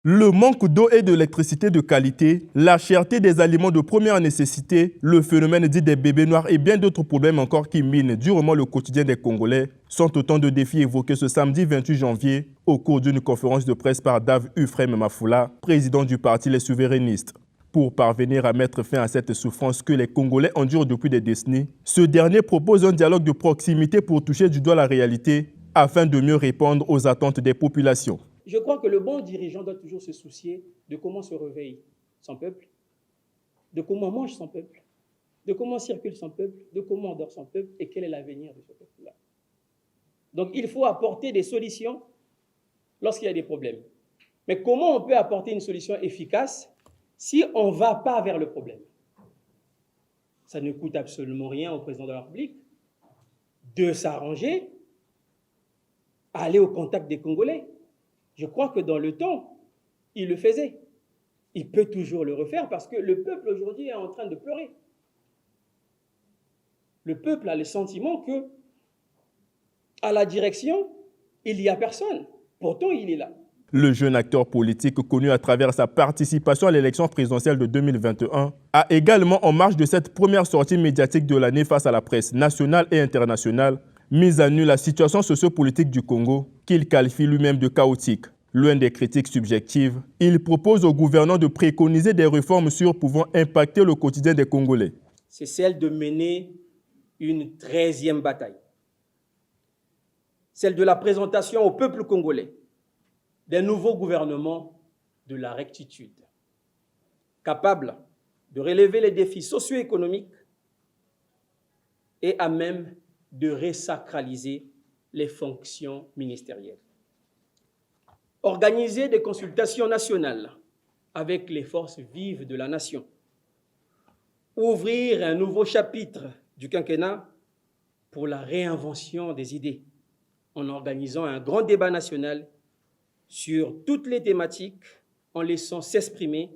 Le manque d'eau et d'électricité de qualité, la cherté des aliments de première nécessité, le phénomène dit des bébés noirs et bien d'autres problèmes encore qui minent durement le quotidien des Congolais sont autant de défis évoqués ce samedi 28 janvier au cours d'une conférence de presse par Dave Ufrem Mafoula, président du parti Les Souverainistes. Pour parvenir à mettre fin à cette souffrance que les Congolais endurent depuis des décennies, ce dernier propose un dialogue de proximité pour toucher du doigt la réalité afin de mieux répondre aux attentes des populations. Je crois que le bon dirigeant doit toujours se soucier de comment se réveille son peuple, de comment mange son peuple, de comment circule son peuple, de comment dort son peuple et quel est l'avenir de ce peuple-là. Donc il faut apporter des solutions lorsqu'il y a des problèmes. Mais comment on peut apporter une solution efficace si on ne va pas vers le problème? Ça ne coûte absolument rien au président de la République de s'arranger à aller au contact des Congolais. Je crois que dans le temps, il le faisait. Il peut toujours le refaire parce que le peuple aujourd'hui est en train de pleurer. Le peuple a le sentiment que, à la direction, il n'y a personne. Pourtant, il est là. Le jeune acteur politique, connu à travers sa participation à l'élection présidentielle de 2021, a également, en marge de cette première sortie médiatique de l'année face à la presse nationale et internationale, mis à nu la situation sociopolitique du Congo, qu'il qualifie lui-même de chaotique. Loin des critiques subjectives, il propose aux gouvernants de préconiser des réformes sûres pouvant impacter le quotidien des Congolais. C'est celle de mener une 13e bataille. Celle de la présentation au peuple congolais d'un nouveau gouvernement de la rectitude, capable de relever les défis socio-économiques et à même de resacraliser les fonctions ministérielles. Organiser des consultations nationales avec les forces vives de la nation. Ouvrir un nouveau chapitre du quinquennat pour la réinvention des idées en organisant un grand débat national sur toutes les thématiques en laissant s'exprimer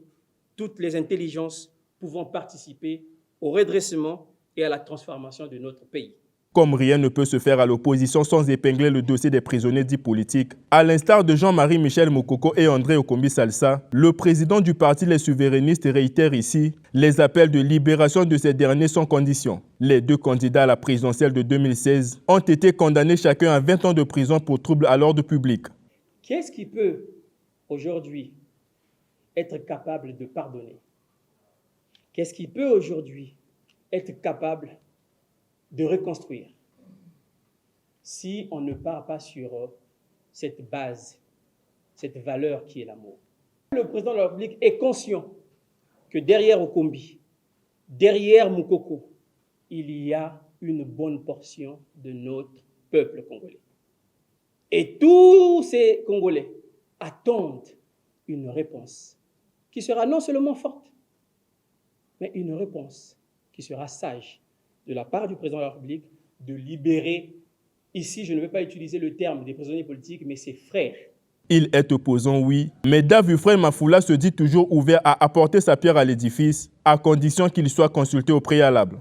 toutes les intelligences pouvant participer au redressement et à la transformation de notre pays. Comme rien ne peut se faire à l'opposition sans épingler le dossier des prisonniers dits politiques, à l'instar de Jean-Marie Michel Moukoko et André Okombi Salsa, le président du parti Les Souverainistes réitère ici les appels de libération de ces derniers sans condition. Les deux candidats à la présidentielle de 2016 ont été condamnés chacun à 20 ans de prison pour trouble à l'ordre public. Qu'est-ce qui peut aujourd'hui être capable de pardonner? Qu'est-ce qui peut aujourd'hui être capable de reconstruire si on ne part pas sur cette base, cette valeur qui est l'amour? Le président de la République est conscient que derrière Okombi, derrière Moukoko, il y a une bonne portion de notre peuple congolais. Et tous ces Congolais attendent une réponse qui sera non seulement forte, mais une réponse qui sera sage de la part du président de la République de libérer, ici je ne vais pas utiliser le terme des prisonniers politiques, mais ses frères. Il est opposant, oui, mais Dave Ufrem Mafoula se dit toujours ouvert à apporter sa pierre à l'édifice, à condition qu'il soit consulté au préalable.